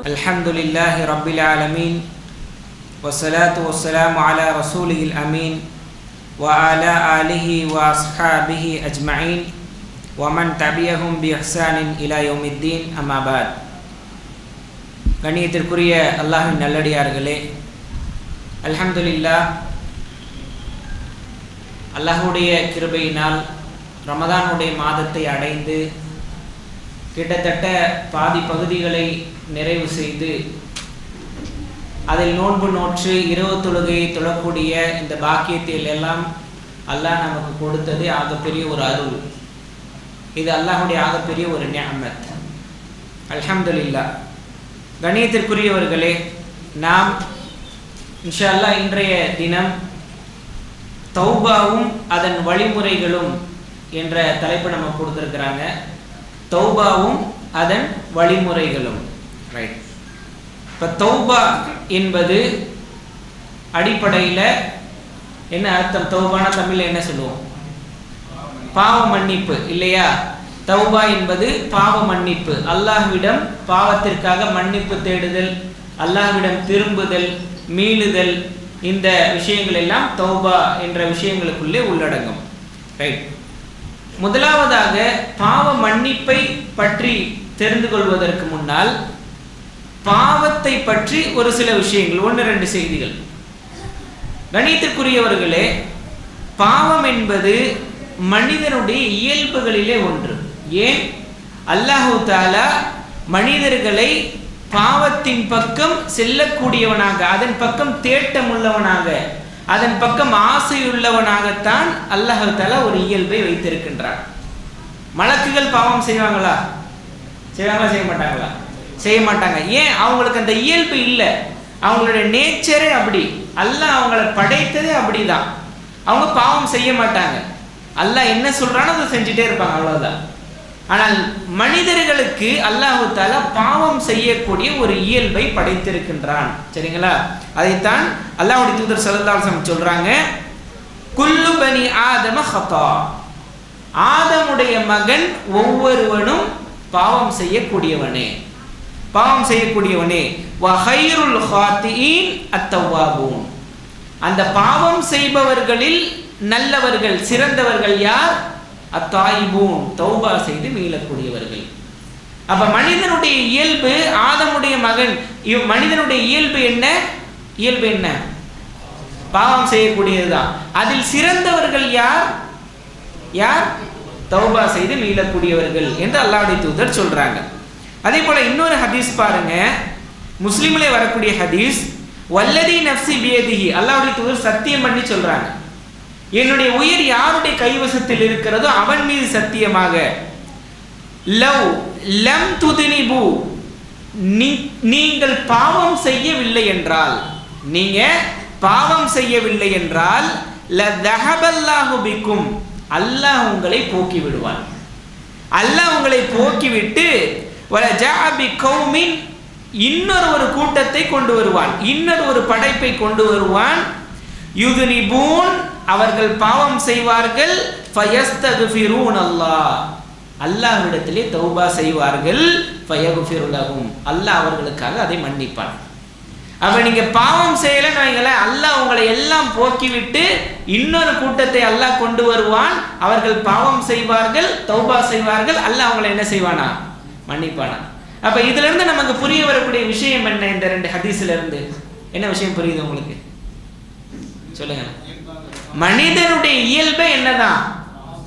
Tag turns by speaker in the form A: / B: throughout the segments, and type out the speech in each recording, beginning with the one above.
A: Alhamdulillahi Rabbil Alameen wassalatu wassalamu ala rasulihil amin wa ala alihi wa ashabihi ajma'in wa man tabi'ahum bi ihsanin ila yawmiddin amma ba'd. கண்ணியத்திற்குரிய அல்லாஹ்வின் நல்லடியார்களே, அல்ஹம்துலில்லாஹ் அல்லாஹ்வுடைய கிருபையினால் ரமதானுடைய மாதத்தை அடைந்து கிட்டத்தட்ட பாதி பகுதிகளை நிறைவு செய்து அதில் நோன்பு நோற்று இரவு தொழுகையை தொழக்கூடிய இந்த பாக்கியத்தில் எல்லாம் அல்லாஹ் நமக்கு கொடுத்தது ஆகப்பெரிய ஒரு அருள். இது அல்லாஹ்வுடைய ஆகப்பெரிய ஒரு நிஅமத். அல்ஹம்துலில்லாஹ். கண்ணியத்திற்குரியவர்களே, நாம் இன்ஷா அல்லாஹ் இன்றைய தினம் தௌபாவும் அதன் வழிமுறைகளும் என்ற தலைப்பு நம்ம கொடுத்துருக்குறாங்க. தௌபாவும் அதன் வழிமுறைகளும். ரைட். இப்போ தௌபா என்பது அடிப்படையில் என்ன அர்த்தம்? தௌபான தமிழில் என்ன சொல்லுவோம்? பாவ மன்னிப்பு இல்லையா? தௌபா என்பது பாவ மன்னிப்பு, அல்லாஹ்விடம் பாவத்திற்காக மன்னிப்பு தேடுதல், அல்லாஹ்விடம் திரும்புதல், மீளுதல், இந்த விஷயங்கள் எல்லாம் தௌபா என்ற விஷயங்களுக்குள்ளே உள்ளடங்கும். ரைட். முதலாவதாக பாவ மன்னிப்பை பற்றி தெரிந்து கொள்வதற்கு முன்னால் பாவத்தை பற்றி ஒரு சில விஷயங்கள், ஒன்று ரெண்டு செய்திகள். கணித்திற்குரியவர்களே, பாவம் என்பது மனிதனுடைய இயல்புகளிலே ஒன்று. ஏன்? அல்லாஹு தஆலா மனிதர்களை பாவத்தின் பக்கம் செல்லக்கூடியவனாக, அதன் பக்கம் தேட்டமுள்ளவனாக, அதன் பக்கம் ஆசையுள்ளவனாகத்தான் அல்லாஹ் தஆலா ஒரு இயல்பை வைத்திருக்கின்றார். மலக்குகள் பாவம் செய்வாங்களா? செய்வாங்களா? செய்ய மாட்டாங்களா? செய்ய மாட்டாங்க. ஏன்? அவங்களுக்கு அந்த இயல்பு இல்லை. அவங்களுடைய நேச்சரே அப்படி. அல்லாஹ் அவங்கள படைத்ததே அப்படிதான். அவங்க பாவம் செய்ய மாட்டாங்க. அல்லாஹ் என்ன சொல்றானோ அதை செஞ்சுட்டே இருப்பாங்க, அவ்வளவுதான். ஆனால் மனிதர்களுக்கு அல்லாஹ் தஆலா பாவம் செய்யக்கூடிய ஒரு இயல்பை படைத்திருக்கின்றான். சரிங்களா? அதைத்தான் அல்லாஹ்வுடைய தூதர் ஸல்லல்லாஹு அலைஹி வஸல்லம் சொல்றாங்க, குல்லு பனி ஆதம ஹதா. ஆதமுடைய மகன் ஒவ்வொருவனும் பாவம் செய்யக்கூடியவனே, பாவம் செய்யக்கூடியவனே. வ கைருல் ஹாத்திஈன் அத்தவ்வாபூன். அந்த பாவம் செய்பவர்களில் நல்லவர்கள், சிறந்தவர்கள் யார்? அத்தாயிபூன், தௌபா செய்து மீளக்கூடியவர்கள். அப்ப மனிதனுடைய இயல்பு, ஆதமுடைய மகன் மனிதனுடைய இயல்பு என்ன? இயல்பு என்ன? பாவம் செய்யக்கூடியதுதான். அதில் சிறந்தவர்கள் யார்? யார்? தௌபா செய்து மீளக்கூடியவர்கள் என்று அல்லாஹ்வுடைய தூதர் சொல்றாங்க. அதே போல இன்னொரு ஹதீஸ் பாருங்க, முஸ்லிமிலே வரக்கூடிய ஹதீஸ், வல்லதி நஃப்ஸி பியதிஹி. அல்லாஹ்வுடைய தூதர் சத்தியம் பண்ணி சொல்றாங்க, என்னுடைய உயிர் யாருடைய கைவசத்தில் இருக்கிறதோ அவன் மீது சத்தியமாக, லவ் லம் துதினிபு, நீங்கள் பாவம் செய்யவில்லை என்றால், நீங்க பாவம் செய்யவில்லை என்றால், லதஹபல்லாஹு பிக்கும், அல்லாஹ் உங்களை போக்கி விடுவான். அல்லாஹ் உங்களை போக்கிவிட்டு வலஜா பிகௌமின், இன்னொரு ஒரு கூட்டத்தை கொண்டு வருவான், இன்னொரு ஒரு படைப்பை கொண்டு வருவான். யுதுனிபூன், அவர்கள் பாவம் செய்வார்கள். ஃபயஸ்தக்ஃபிரூன் அல்லாஹ், அல்லாஹ்விடத்திலே தௌபா செய்வார்கள். ஃபயக்ஃபிரு லஹும், அல்லாஹ் அவர்களுக்காக அதை மன்னிப்பான். அப்ப நீங்க பாவம் செய்யலன்னு வைங்களேன், அல்லாஹ் உங்களை எல்லாம் போக்கிவிட்டு இன்னொரு கூட்டத்தை அல்லாஹ் கொண்டு வருவான். அவர்கள் பாவம் செய்வார்கள், தௌபா செய்வார்கள், அல்லாஹ் அவங்களை என்ன செய்வானா? மன்னிப்பானா. அப்ப இதுல இருந்து நமக்கு புரிய வரக்கூடிய விஷயம் என்ன? இந்த ரெண்டு ஹதீஸ்ல இருந்து என்ன விஷயம் புரியுது உங்களுக்கு? சொல்லுங்க. மனிதனுடைய இயல்பு என்னதான்?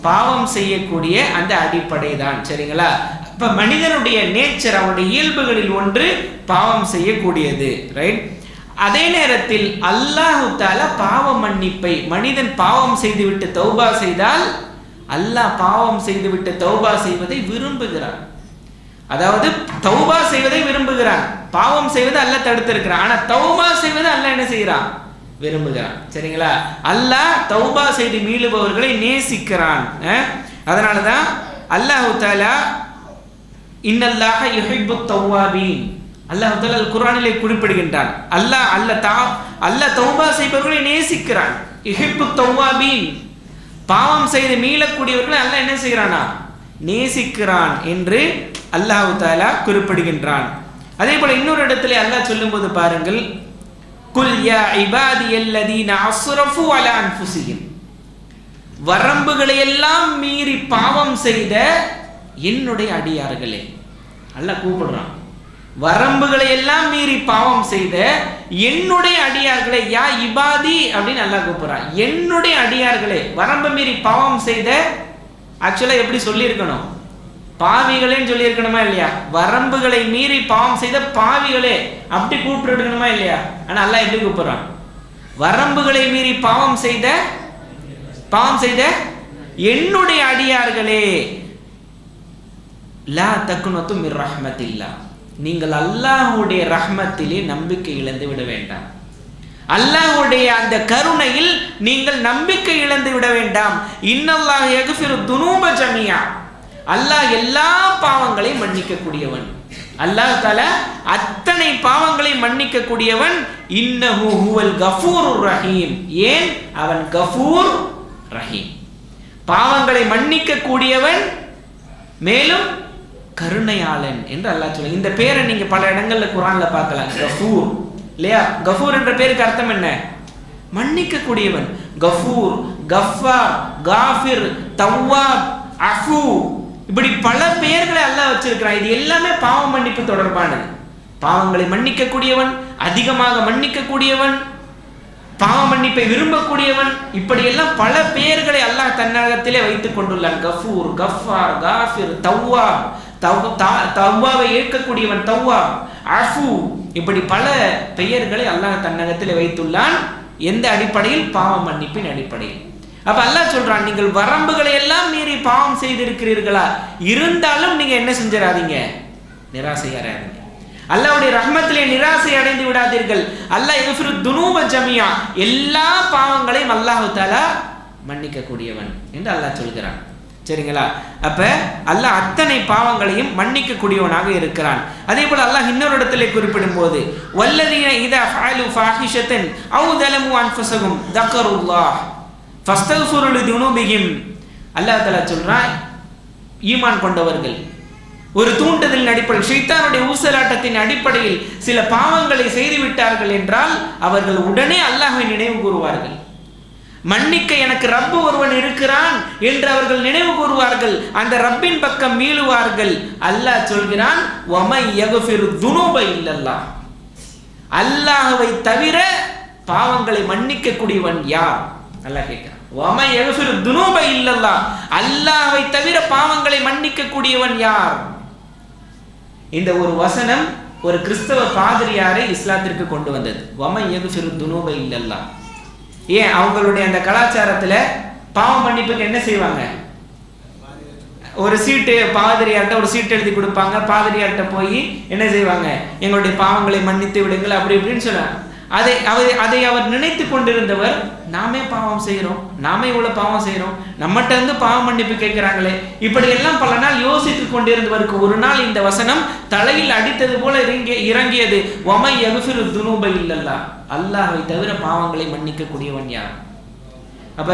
A: பாவம் செய்யக்கூடிய அந்த அடிப்படை தான். சரிங்களா? இப்ப மனிதனுடைய நேச்சர், அவனுடைய இயல்புகளில் ஒன்று பாவம் செய்யக்கூடியது. ரைட். அதே நேரத்தில் அல்லாஹ் தஆலா பாவ மன்னிப்பை, மனிதன் பாவம் செய்துவிட்டு தௌபா செய்தால் அல்லாஹ் பாவம் செய்துவிட்டு தௌபா செய்வதை விரும்புகிறான். அதாவது தௌபா செய்வதை விரும்புகிறான், பாவம் செய்வதை அல்லாஹ் தடுத்திருக்கிறான். ஆனா தௌபா செய்வதை அல்லாஹ் என்ன செய்யறான்? விரும்புகிறான். சரிங்களா? அல்லாஹ் தௌபா செய்து மீளுபவர்களை நேசிக்கிறான். அதனாலதான் அல்லாஹ் தஆலா இன்னல்லாஹ யுஹிப்புத் தவ்வாபீன், அல்லாஹ் தஆலா குர்ஆனிலே குறிப்பிடுகின்றான். அல்லாஹ் தௌபா செய்பவர்களை நேசிக்கிறான். யுஹிப்புத் தவ்வாபீன், பாவம் செய்து மீளக்கூடியவர்களை அல்லாஹ் என்ன செய்கிறானா? நேசிக்கிறான் என்று அல்லாஹ் தஆலா குறிப்பிடுகின்றான். அதே போல இன்னொரு இடத்துல அல்லாஹ் சொல்லும்போது பாருங்கள், குல் யா இபாதியல்லதீன அஸ்ரஃபு அலா அன்ஃபுஸிஹிம், வரம்புகளை எல்லாம் மீறி பாவம் செய்த என்னுடைய அடியார்களே. அல்லாஹ் கூப்பிடுறான், வரம்புகளை எல்லாம் மீறி பாவம் செய்த என்னுடைய அடியார்களே, யா இபாதி அப்படின்னு அல்லாஹ் கூப்பிடுறான். என்னுடைய அடியார்களே, வரம்பு மீறி பாவம் செய்த, ஆக்சுவலா எப்படி சொல்லியிருக்கணும், பாவிகளேன்னு சொல்லியிருக்கணுமா இல்லையா? வரம்புகளை மீறி பாவம் செய்த பாவிகளே அப்படி கூப்பிட்டுருக்கணுமா இல்லையா? ஆனா அல்லாஹ் எப்படி கூப்பிடுறான், வரம்புகளை மீறி பாவம் செய்த என்னுடைய அடியார்களே, லா தக்னது மிர் ரஹ்மத்தில்லாஹ், நீங்கள் அல்லாஹ்வுடைய ரஹ்மத்திலே நம்பிக்கை இழந்து விட வேண்டாம். அல்லாஹ்வுடைய அந்த கருணையில் நீங்கள் நம்பிக்கை இழந்து விட வேண்டாம். இன்னல்லாஹ் யக்ஃபிரு துனூப ஜமீஆ, அல்லாஹ் எல்லா பாவங்களையும் மன்னிக்க கூடியவன். அல்லாஹ் தஆலா அத்தனை பாவங்களை மன்னிக்க கூடியவன். இன்னஹு ஹுவல் கஃபூருர் ரஹீம், ஏன் அவன் கஃபூர் ரஹீம், பாவங்களை மன்னிக்க கூடியவன் மேலும் கருணையாளன் என்று அல்லாஹ் சொல்ல. இந்த பேரை நீங்க பல இடங்கள்ல குர்ஆன்ல பார்க்கலாம், கஃபூர் இல்லையா? கஃபூர் என்ற பேருக்கு அர்த்தம் என்ன? மன்னிக்க கூடியவன். கஃபூர், கஃபார், காஃபிர், தவ்வாப், அஃபு, இப்படி பல பெயர்களை அல்லாஹ் வச்சிருக்கிறான். இது எல்லாமே பாவ மன்னிப்பு தொடர்பானது. பாவங்களை மன்னிக்க கூடியவன், அதிகமாக மன்னிக்க கூடியவன், பாவ மன்னிப்பை விரும்பக்கூடியவன், இப்படியெல்லாம் பல பெயர்களை அல்லாஹ் தன்னகத்திலே வைத்துக் கொண்டுள்ளான். கஃபூர், கஃபார், காஃபிர், தவ்வாப், தவ்வாவை ஏற்கக்கூடியவன் தவ்வாப், அஃபு, இப்படி பல பெயர்களை அல்லாஹ் தன்னகத்திலே வைத்துள்ளான். எந்த அடிப்படையில்? பாவ மன்னிப்பின் அடிப்படையில். அப்ப அல்லாஹ் சொல்றான், நீங்கள் வரம்புகளை எல்லாம் மீறி பாவம் செய்திருக்கிறீர்களா, இருந்தாலும் நீங்க என்ன செஞ்சிடாதீங்க, நிராசை அடையாதீங்க. அல்லாஹ்வுடைய ரஹ்மத்திலே நிராசை அடைந்து விடாதீர்கள். அல்லாஹ் யக்ஃபிரு துனூப ஜமீஆ, எல்லா பாவங்களையும் அல்லாஹ் தஆலா மன்னிக்க கூடியவன் என்று அல்லாஹ் சொல்கிறான். சரிங்களா? அப்ப அல்லாஹ் அத்தனை பாவங்களையும் மன்னிக்க கூடியவனாக இருக்கிறான். அதே போல அல்லாஹ் இன்னொரு இடத்திலே குறிப்பிடும் போது, வல்லதீன இதா ஃபஅலு ஃபாஹிஷத்தன் அவ் ஸலமு அன்ஃபுஸஹும் தக்கருல்லாஹ் ஃபஸ்தக்ஃபிரு லிதுனூபிஹிம், அல்லாஹ் தஆலா சொல்றான், ஈமான் கொண்டவர்கள் ஒரு தூண்டுதலின் அடிப்படையில், ஷைத்தானுடைய ஊசலாட்டத்தின் அடிப்படையில் சில பாவங்களை செய்து விட்டார்கள் என்றால் அவர்கள் உடனே அல்லாஹ்வை நினைவு கூறுவார்கள். மன்னிக்க எனக்கு ரப்பு ஒருவன் இருக்கிறான் என்று அவர்கள் நினைவு கூறுவார்கள். அந்த ரப்பின் பக்கம் மீளுவார்கள். அல்லாஹ் சொல்கிறான், வமை யக்ஃபிரு துனூப இல்லல்லாஹ், அல்லாஹ்வை தவிர பாவங்களை மன்னிக்க கூடியவன் யார்? அல்லாஹ் கேட்கிறான், வமை யக்ஃபிரு துனூப இல்லல்லாஹ், அல்லாஹ்வை தவிர பாவங்களை மன்னிக்க கூடியவன் யார்? இந்த ஒரு வசனம் ஒரு கிறிஸ்தவ பாதிரியாரை இஸ்லாத்திற்கு கொண்டு வந்தது. வமை யக்ஃபிரு துனூப இல்லல்லாஹ். ஏன்? அவங்களுடைய அந்த கலாச்சாரத்துல பாவம் மன்னிப்புக்கு என்ன செய்வாங்க, ஒரு சீட்டு, பாதிரியார்ட்ட ஒரு சீட்டு எழுதி கொடுப்பாங்க. பாதிரியார்ட்ட போய் என்ன செய்வாங்க, எங்களுடைய பாவங்களை மன்னித்து விடுங்கள் அப்படி இப்படின்னு சொன்னாங்க. அதை அவர் நினைத்து கொண்டிருந்தவர், நாமே பாவம் செய்கிறோம், நாமே இவ்வளவு பாவம் செய்கிறோம், நம்மகிட்ட இருந்து பாவம் மன்னிப்பு கேட்கிறாங்களே, இப்படி எல்லாம் பல நாள் யோசித்து கொண்டிருந்தவருக்கு ஒரு நாள் இந்த வசனம் தலையில் அடித்தது போல இறங்கியது. வமை யக்ஃபிரு துனூப இல்லல்லாஹ், அல்லாஹ்வை தவிர பாவங்களை மன்னிக்க கூடியவன் யார்? அப்ப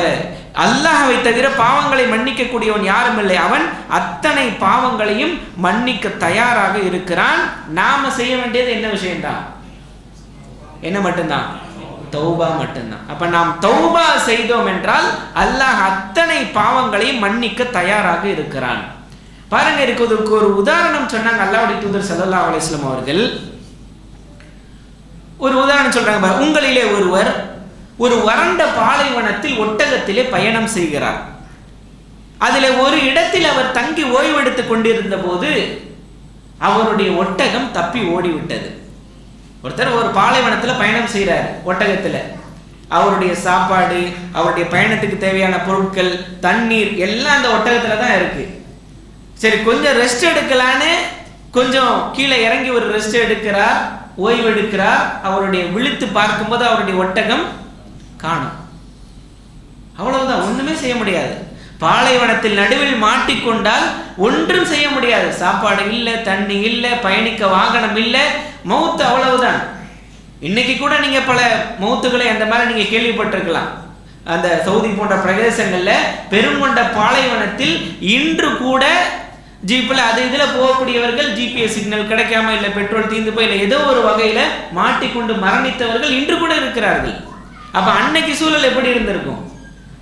A: அல்லாஹ்வை தவிர பாவங்களை மன்னிக்க கூடியவன் யாரும் இல்லை. அவன் அத்தனை பாவங்களையும் மன்னிக்க தயாராக இருக்கிறான். நாம செய்ய வேண்டியது என்ன விஷயம்தான்? என்ன மட்டும்தான்? தௌபா மட்டும்தான். அப்ப நாம் தௌபா செய்தோம் என்றால் அல்லாஹ் அத்தனை பாவங்களையும் மன்னிக்க தயாராக இருக்கிறான். பாருங்க, இருக்கிறதுக்கு ஒரு உதாரணம் சொன்னாங்க அல்லாஹ்வுடைய தூதர் ஸல்லல்லாஹு அலைஹி வஸல்லம் அவர்கள். ஒரு உதாரணம் சொல்றாங்க. உங்களிலே ஒருவர் ஒரு வறண்ட பாலைவனத்தில் ஒட்டகத்திலே பயணம் செய்கிறார். அதில் ஒரு இடத்தில் அவர் தங்கி ஓய்வெடுத்துக் கொண்டிருந்த போது அவருடைய ஒட்டகம் தப்பி ஓடிவிட்டது. ஒருத்தர் ஒரு பாலைவனத்தில் பயணம் செய்கிறார் ஒட்டகத்தில். அவருடைய சாப்பாடு, அவருடைய பயணத்துக்கு தேவையான பொருட்கள், தண்ணீர் எல்லாம் அந்த ஒட்டகத்தில் தான் இருக்கு. சரி, கொஞ்சம் ரெஸ்ட் எடுக்கலான்னு கொஞ்சம் கீழே இறங்கி ஒரு ரெஸ்ட் எடுக்கிறார், ஓய்வு எடுக்கிறார். அவருடைய விழித்து பார்க்கும்போது அவருடைய ஒட்டகம் காணும். அவ்வளவுதான், ஒண்ணுமே செய்ய முடியாது. பாலைவனத்தில் நடுவில் மாட்டிக்கொண்டால் ஒன்றும் செய்ய முடியாது. சாப்பாடு இல்லை, தண்ணி இல்லை, பயணிக்க வாகனம் இல்லை, மௌத்து அவ்வளவுதான். இன்னைக்கு கூட நீங்க பல மௌத்துக்களை அந்த மாதிரி நீங்க கேள்விப்பட்டிருக்கலாம். அந்த சவுதி போன்ற பிரதேசங்கள்ல பெருங்கொண்ட பாலைவனத்தில் இன்று கூட ஜீப்பில் அது இதில் போகக்கூடியவர்கள் ஜிபிஎஸ் சிக்னல் கிடைக்காம, இல்லை பெட்ரோல் தீர்ந்து போய், இல்லை ஏதோ ஒரு வகையில் மாட்டிக்கொண்டு மரணித்தவர்கள் இன்று கூட இருக்கிறார்கள். அப்போ அன்னைக்கு சூழல் எப்படி இருந்திருக்கும்?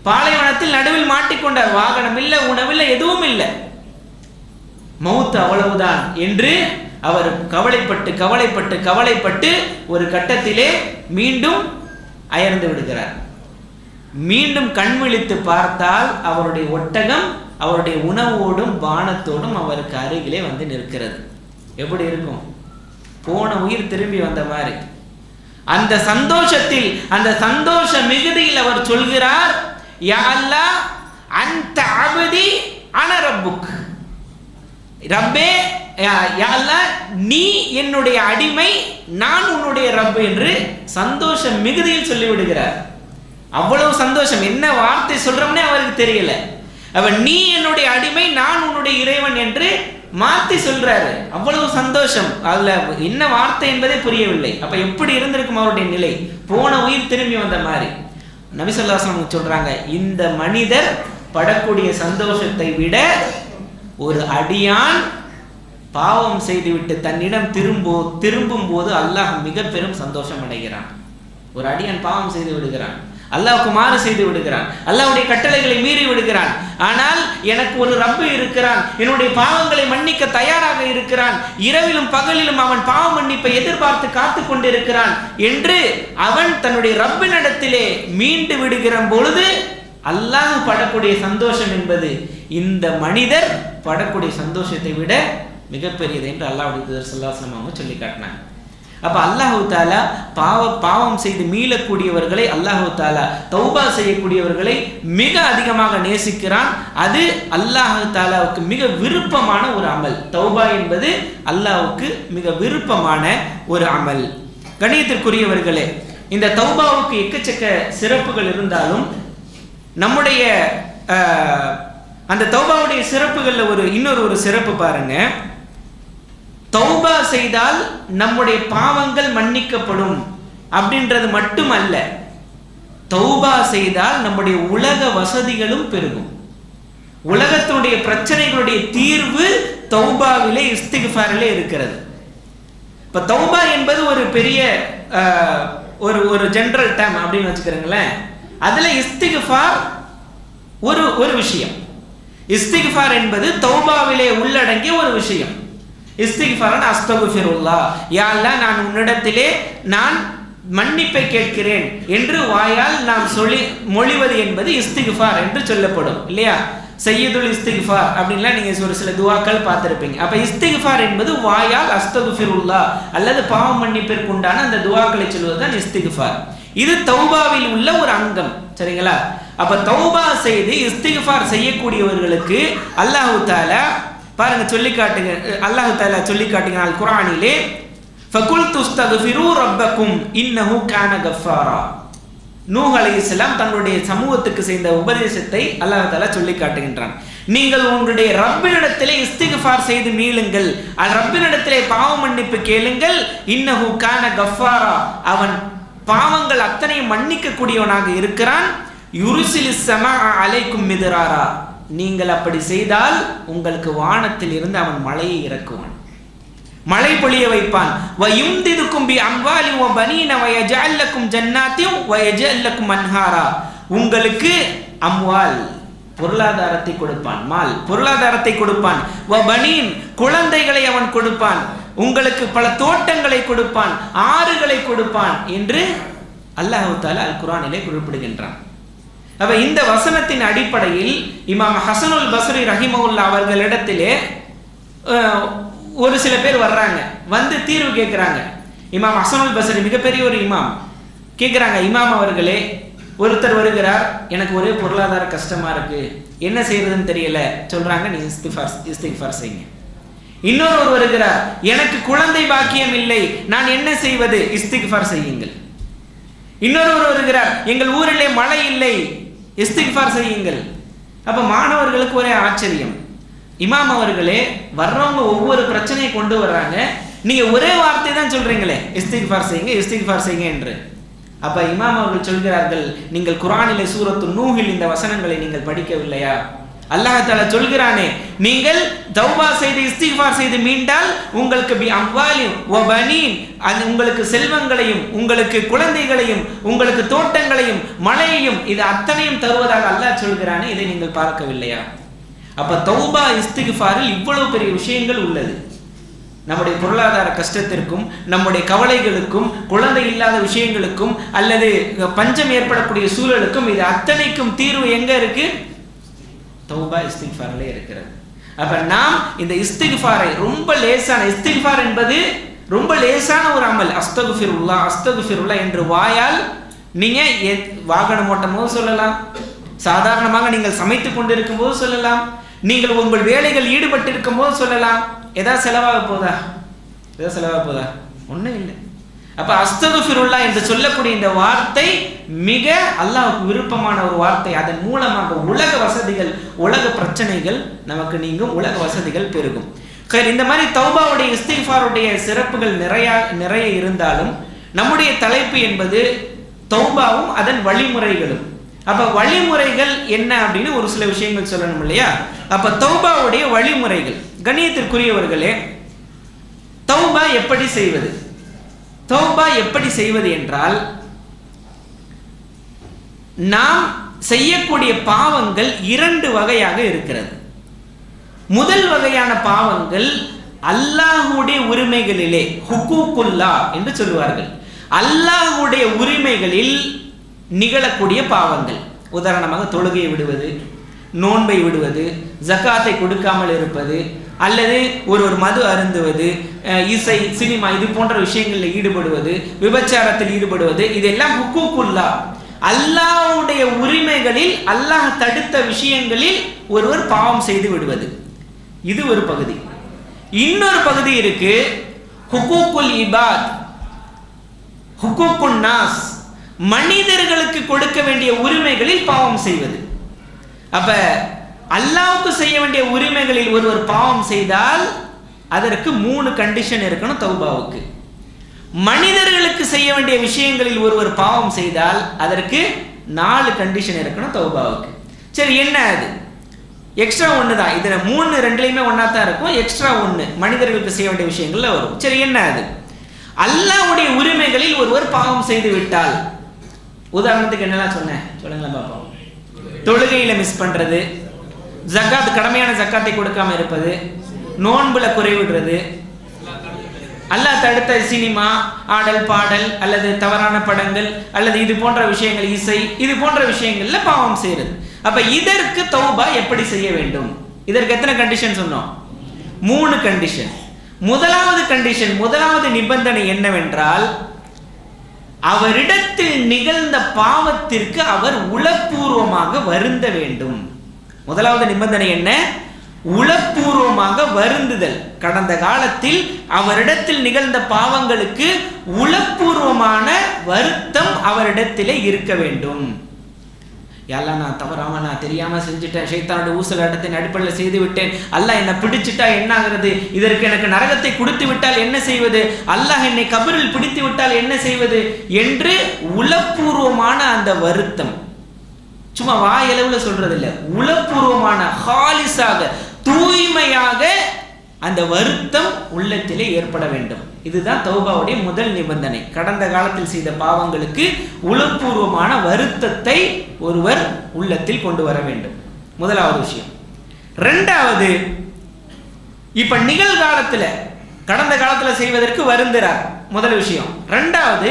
A: பாலைவனத்தில் நடுவில் மாட்டிக்கொண்டார், வாகனம் இல்லை, உணவில்லை, எதுவும் இல்லை, மௌத் அவ்வளவுதான் என்று அவர் கவலைப்பட்டு கவலைப்பட்டு கவலைப்பட்டு ஒரு கட்டத்திலே மீண்டும் அயர்ந்து விடுகிறார். மீண்டும் கண் விழித்து பார்த்தால் அவருடைய ஒட்டகம் அவருடைய உணவோடும் பானத்தோடும் அவருக்கு அருகிலே வந்து நிற்கிறது. எப்படி இருக்கும்? போன உயிர் திரும்பி வந்த மாதிரி. அந்த சந்தோஷத்தில், அந்த சந்தோஷ மிகுதியில் அவர் சொல்கிறார், யா அல்லாஹ் அன்த அப்தி அன ரப்புக். ரப்பே, யா அல்லாஹ் நீ என்னுடைய அடிமை, நான் உன்னுடைய ரப்பு என்று சந்தோஷ மிகுதியில் சொல்லிவிடுகிறார். அவ்வளவு சந்தோஷம். என்ன வார்த்தை சொல்றோம்னே அவருக்கு தெரியல. அவன் நீ என்னுடைய அடிமை, நான் உன்னுடைய இறைவன் என்று மாற்றி சொல்றாரு. அவ்வளவு சந்தோஷம். அதுல என்ன வார்த்தை என்பதே புரியவில்லை. அப்ப எப்படி இருந்திருக்கும் அவருடைய நிலை? போன உயிர் திரும்பி வந்த மாதிரி. நபி ஸல்லல்லாஹு அலைஹி வஸல்லம் சொல்றாங்க, இந்த மனிதர் படக்கூடிய சந்தோஷத்தை விட ஒரு அடியான் பாவம் செய்துவிட்டு தன்னிடம் திரும்பும் போது அல்லாஹ் மிக பெரும் சந்தோஷம் அடைகிறான். ஒரு அடியான் பாவம் செய்து விடுகிறான், அல்லாஹ்வுக்கு மாறு செய்து விடுகிறான், அல்லாஹ்வுடைய கட்டளைகளை மீறி விடுகிறான். ஆனால் எனக்கு ஒரு ரப்பு இருக்கிறான், என்னுடைய பாவங்களை மன்னிக்க தயாராக இருக்கிறான், இரவிலும் பகலிலும் அவன் பாவ மன்னிப்பை எதிர்பார்த்து காத்து கொண்டிருக்கிறான் என்று அவன் தன்னுடைய ரப்பினிடத்திலே மீண்டு விடுகிற பொழுது அல்லாஹ் படக்கூடிய சந்தோஷம் என்பது இந்த மனிதர் படக்கூடிய சந்தோஷத்தை விட மிகப்பெரியது என்று அல்லாஹ்வுடைய தூதர் ஸல்லல்லாஹு அலைஹி வஸல்லம் சொல்லி காட்டினாங்க. அப்ப அல்லாஹு தாலா பாவம் செய்து மீளக்கூடியவர்களை, அல்லாஹு தாலா தௌபா செய்யக்கூடியவர்களை மிக அதிகமாக நேசிக்கிறான். அது அல்லாஹு தாலாவுக்கு மிக விருப்பமான ஒரு அமல். தௌபா என்பது அல்லாஹ்வுக்கு மிக விருப்பமான ஒரு அமல். கணியத்திற்குரியவர்களே, இந்த தௌபாவுக்கு எக்கச்சக்க சிறப்புகள் இருந்தாலும் நம்முடைய அந்த தௌபாவுடைய சிறப்புகள்ல இன்னொரு சிறப்பு பாருங்க. தௌபா செய்தால் நம்முடைய பாவங்கள் மன்னிக்கப்படும் அப்படின்றது மட்டுமல்ல, தௌபா செய்தால் நம்முடைய உலக வசதிகளும் பெருகும். உலகத்தினுடைய பிரச்சனைகளுடைய தீர்வு தௌபாவிலே, இஸ்திக்ஃபாரிலே இருக்கிறது. இப்ப தௌபா என்பது ஒரு பெரிய ஒரு ஜெனரல் டேர்ம் அப்படின்னு வச்சுக்கிறீங்களேன். அதுல இஸ்திக்ஃபார் ஒரு விஷயம். இஸ்திக்ஃபார் என்பது தௌபாவிலே உள்ளடங்கிய ஒரு விஷயம். இஸ்திக்ஃபாரன் அஸ்தகுஃபிருல்லாஹ், யா அல்லாஹ் நான் உன்னிடத்திலே நான் மன்னிப்பை கேட்கிறேன் என்று வாயால் நாம் மொழிவது என்பது இஸ்திக்ஃபார் என்று சொல்லப்படும் இல்லையா? சையதுல் இஸ்திக்ஃபார் அப்படின்லாம் நீங்க ஒரு சில துவாக்கள் பார்த்திருப்பீங்க. அப்ப இஸ்திக்ஃபார் என்பது வாயால் அஸ்தகுஃபிருல்லாஹ் அல்லது பாவ மன்னிப்பிற்கு உண்டான அந்த துவாக்களை சொல்வதுதான் இஸ்திக்ஃபார். இது தௌபாவில் உள்ள ஒரு அங்கம். சரிங்களா? அப்ப தௌபா செய்து இஸ்திக்ஃபார் செய்யக்கூடியவர்களுக்கு அல்லாஹ் தஆலா பாருங்க சொல்லி காட்டுங்க. அல்லாஹ் தஆலா சொல்லி காட்டுகிறான் குர்ஆனிலே, ஃபகுல்து அஸ்தக்ஃபிரு ரப்பக்கும் இன்னஹு கான கஃபாரா. நூஹ் அலைஹிஸ்ஸலாம் தங்களுடைய சமூகத்துக்கு செய்த உபதேசத்தை அல்லாஹ் தஆலா சொல்லி காட்டுகின்றான். நீங்கள் உங்களுடைய ரப்பினிடத்திலே இஸ்திக்ஃபார் செய்து மீளுங்கள், ரப்பினிடத்திலே பாவ மன்னிப்பு கேளுங்கள். இன்னஹு கான கஃபாரா, அவன் பாவங்கள் அத்தனையும் மன்னிக்க கூடியவனாக இருக்கிறான். யுர்சிலிஸ் ஸமாஅ அலைக்கும் மித்ராரா, நீங்கள் அப்படி செய்தால் உங்களுக்கு வானத்தில் இருந்து அவன் மழையை இறக்குவான், மழை பொழிய வைப்பான். வயும்திதுக்கும் பி அம்வாலி வ பனீன வ யஜஅல் லக்கும் ஜன்னாத்தின் வ யஜஅல் லக்கும் அன்ஹாரா, உங்களுக்கு அம்வால் பொருளாதாரத்தை கொடுப்பான், மால் பொருளாதாரத்தை கொடுப்பான், வ பனீன் குழந்தைகளை அவன் கொடுப்பான், உங்களுக்கு பல தோட்டங்களை கொடுப்பான், ஆறுகளை கொடுப்பான் என்று அல்லாஹ் தஆலா அல் குர்ஆனிலே குறிப்பிடுகின்றான். அப்ப இந்த வசனத்தின் அடிப்படையில் இமாம் ஹசனுல் பஸ்ரி ரஹிமஹுல்லாஹ் அவர்களிடத்திலே ஒரு சில பேர் வர்றாங்க, வந்து தீர்வு கேட்கிறாங்க. இமாம் ஹசனுல் பஸ்ரி மிகப்பெரிய ஒரு இமாம். கேட்குறாங்க, இமாம் அவர்களே, ஒருத்தர் வருகிறார், எனக்கு ஒரே பொருளாதார கஷ்டமா இருக்கு, என்ன செய்யறதுன்னு தெரியல. சொல்றாங்க, நீ இஸ்திக்ஃபார் செய்யுங்க. இன்னொரு வருகிறார், எனக்கு குழந்தை பாக்கியம் இல்லை, நான் என்ன செய்வது? இஸ்திக்ஃபார் செய்யுங்கள். இன்னொரு வருகிறார், எங்கள் ஊரிலே மழை இல்லை, இஸ்திக்ஃபார் செய்யுங்கள். அப்ப மாணவர்களுக்கு ஒரே ஆச்சரியம், இமாம் அவர்களே வர்றவங்க ஒவ்வொரு பிரச்சனையை கொண்டு வர்றாங்க, நீங்க ஒரே வார்த்தை தான் சொல்றீங்களே, இஸ்திக்ஃபார் செய்யுங்க இஸ்திக்ஃபார் செய்யுங்க என்று. அப்ப இமாம் அவர்கள் சொல்கிறார்கள், நீங்கள் குர்ஆனிலே சூரத்து நூஹில் இந்த வசனங்களை நீங்கள் படிக்கவில்லையா? அல்லாஹ் தஆலா சொல்கிறானே, நீங்கள் தௌபா செய்து இஸ்திக்ஃபார் செய்து மீண்டால் உங்களுக்கு பி அம்வாலி வ பனீன், உங்களுக்கு செல்வங்களையும் உங்களுக்கு குழந்தைகளையும் உங்களுக்கு தோட்டங்களையும் மழையையும் இது அத்தனையும் தருவதாக அல்லாஹ் சொல்கிறானே, இதை நீங்கள் பார்க்கவில்லையா? அப்ப தௌபா இஸ்திக்ஃபாரில் இவ்வளவு பெரிய விஷயங்கள் உள்ளது. நம்முடைய பொருளாதார கஷ்டத்திற்கும் நம்முடைய கவலைகளுக்கும் குழந்தை இல்லாத விஷயங்களுக்கும் அல்லது பஞ்சம் ஏற்படக்கூடிய சூழலுக்கும் இது அத்தனைக்கும் தீர்வு எங்க இருக்கு? தௌபா இஸ்திக்ஃபாரிலே இருக்கிறது. அப்ப நாம் இந்த இஸ்திக்ஃபாரை ரொம்ப லேசான, இஸ்திக்ஃபார் என்பது ரொம்ப லேசான ஒரு அமல். அஸ்தக்ஃபிருல்லாஹ் அஸ்தக்ஃபிருல்லாஹ் என்று வாயால் நீங்க வாகனம் ஓட்டும் போது சொல்லலாம், சாதாரணமாக நீங்கள் சமைத்து கொண்டிருக்கும் போது சொல்லலாம், நீங்கள் உங்கள் வேலைகள் ஈடுபட்டு இருக்கும் போது சொல்லலாம். ஏதாவது செலவாக போதா? ஏதாவது செலவாக போதா? ஒன்றும் இல்லை. அப்ப அஸ்தக்ஃபிருல்லாஹ் என்று சொல்லக்கூடிய இந்த வார்த்தை மிக அல்லாஹ்வுக்கு விருப்பமான ஒரு வார்த்தை. அதன் மூலமாக உலக வசதிகள் உலக பிரச்சனைகள் நமக்கு நீங்கும், உலக வசதிகள் பெருகும். இந்த மாதிரி தௌபாவுடைய இஸ்திக்ஃபாருடைய சிறப்புகள் நிறைய இருந்தாலும் நம்முடைய தலைப்பு என்பது தௌபாவும் அதன் வழிமுறைகளும். அப்ப வழிமுறைகள் என்ன அப்படின்னு ஒரு சில விஷயங்கள் சொல்லணும் இல்லையா? அப்ப தௌபாவுடைய வழிமுறைகள். கண்ணியத்திற்குரியவர்களே, தௌபா எப்படி செய்வது? தௌபா எப்படி செய்வது என்றால், நாம் செய்யக்கூடிய பாவங்கள் 2 வகையாக இருக்கிறது. முதல் வகையான பாவங்கள் அல்லாஹ்வுடைய உரிமைகளிலே, ஹுக்கூக்குல்லாஹ் என்று சொல்வார்கள், அல்லாஹ்வுடைய உரிமைகளில் நிகழக்கூடிய பாவங்கள். உதாரணமாக தொழுகையை விடுவது, நோன்பை விடுவது, ஜக்காத்தை கொடுக்காமல் இருப்பது, அல்லது ஒரு மது அருந்துவது, இசை சினிமா இது போன்ற விஷயங்களில் ஈடுபடுவது, விபச்சாரத்தில் ஈடுபடுவது, இதெல்லாம் ஹுக்கூக்குல்லாஹ், அல்லாஹ்வுடைய உரிமைகளில் அல்லாஹ் தடுத்த விஷயங்களில் ஒருவர் பாவம் செய்து விடுவது. இது ஒரு பகுதி. இன்னொரு பகுதி இருக்கு, ஹுக்கூக்குல் இபாத், ஹுக்கூக்குன் நாஸ், மனிதர்களுக்கு கொடுக்க வேண்டிய உரிமைகளில் பாவம் செய்வது. அப்ப அல்லாஹ்வுக்கு செய்ய வேண்டிய உரிமைகளில் ஒருவர் பாவம் செய்தால் அதற்கு 3 கண்டிஷன் இருக்கணும் தௌபாவுக்கு. மனிதர்களுக்கு செய்ய வேண்டிய விஷயங்களில் ஒருவர் பாவம் செய்தால் அதற்கு 4 கண்டிஷன் இருக்கணும் தௌபாவுக்கு. சரி, என்ன அது? எக்ஸ்ட்ரா 1 தான். இதுல 3 ரெண்டுலையுமே ஒன்னா தான் இருக்கும், எக்ஸ்ட்ரா 1 மனிதர்களுக்கு செய்ய வேண்டிய விஷயங்கள்ல வரும். சரி, என்ன அது? அல்லாஹ்வுடைய உரிமைகளில் ஒருவர் பாவம் செய்து விட்டால், உதாரணத்துக்கு என்னெல்லாம் சொன்னேன் சொல்லுங்களேன் பாப்போம். தொழுகையில மிஸ் பண்றது, ஜக்காத் கடமையான ஜக்காத்தை கொடுக்காம இருப்பது, நோன்புல குறைவிடுறது, அல்லாஹ் தடுத்த சினிமா, ஆடல் பாடல் அல்லது தவறான படங்கள் அல்லது இது போன்ற விஷயங்கள், இசை இது போன்ற விஷயங்கள்ல பாவம் செய்யறது. அப்ப இதற்கு தௌபா எப்படி செய்ய வேண்டும்? இதற்கு எத்தனை கண்டிஷன் சொன்னோம்? 3 கண்டிஷன். முதலாவது கண்டிஷன், முதலாவது நிபந்தனை என்னவென்றால், அவரிடத்தில் நிகழ்ந்த பாவத்திற்கு அவர் உளப்பூர்வமாக வருந்த வேண்டும். முதலாவது நிபந்தனை என்ன? உளப்பூர்வமாக வருந்துதல். கடந்த காலத்தில் அவரிடத்தில் நிகழ்ந்த பாவங்களுக்கு உளப்பூர்வமான வருத்தம் அவரிடத்திலே இருக்க வேண்டும். எல்லாம் நான் தவறாம நான் தெரியாம செஞ்சுட்டேன், ஷைத்தானுடைய ஊசலாட்டத்தின் அடிப்படையில் செய்து விட்டேன், அல்லாஹ் என்னை பிடிச்சிட்டா என்ன ஆகிறது, இதற்கு எனக்கு நரகத்தை கொடுத்து விட்டால் என்ன செய்வது, அல்லாஹ் என்னை கபரில் பிடித்து விட்டால் என்ன செய்வது என்று உளப்பூர்வமான அந்த வருத்தம், சும்மா வாயளவுல சொல்றது இல்லை, உளப்பூர்வமான ஹாலிஸாக தூய்மையாக அந்த வருத்தம் உள்ளத்திலே ஏற்பட வேண்டும். இதுதான் தௌபாவுடைய முதல் நிபந்தனை. கடந்த காலத்தில் செய்த பாவங்களுக்கு உளப்பூர்வமான வருத்தத்தை ஒருவர் உள்ளத்தில் கொண்டு வர வேண்டும். முதலாவது விஷயம். ரெண்டாவது, இப்ப நிகழ்காலத்துல கடந்த காலத்துல செய்வதற்கு வருந்துறார், முதல் விஷயம். ரெண்டாவது,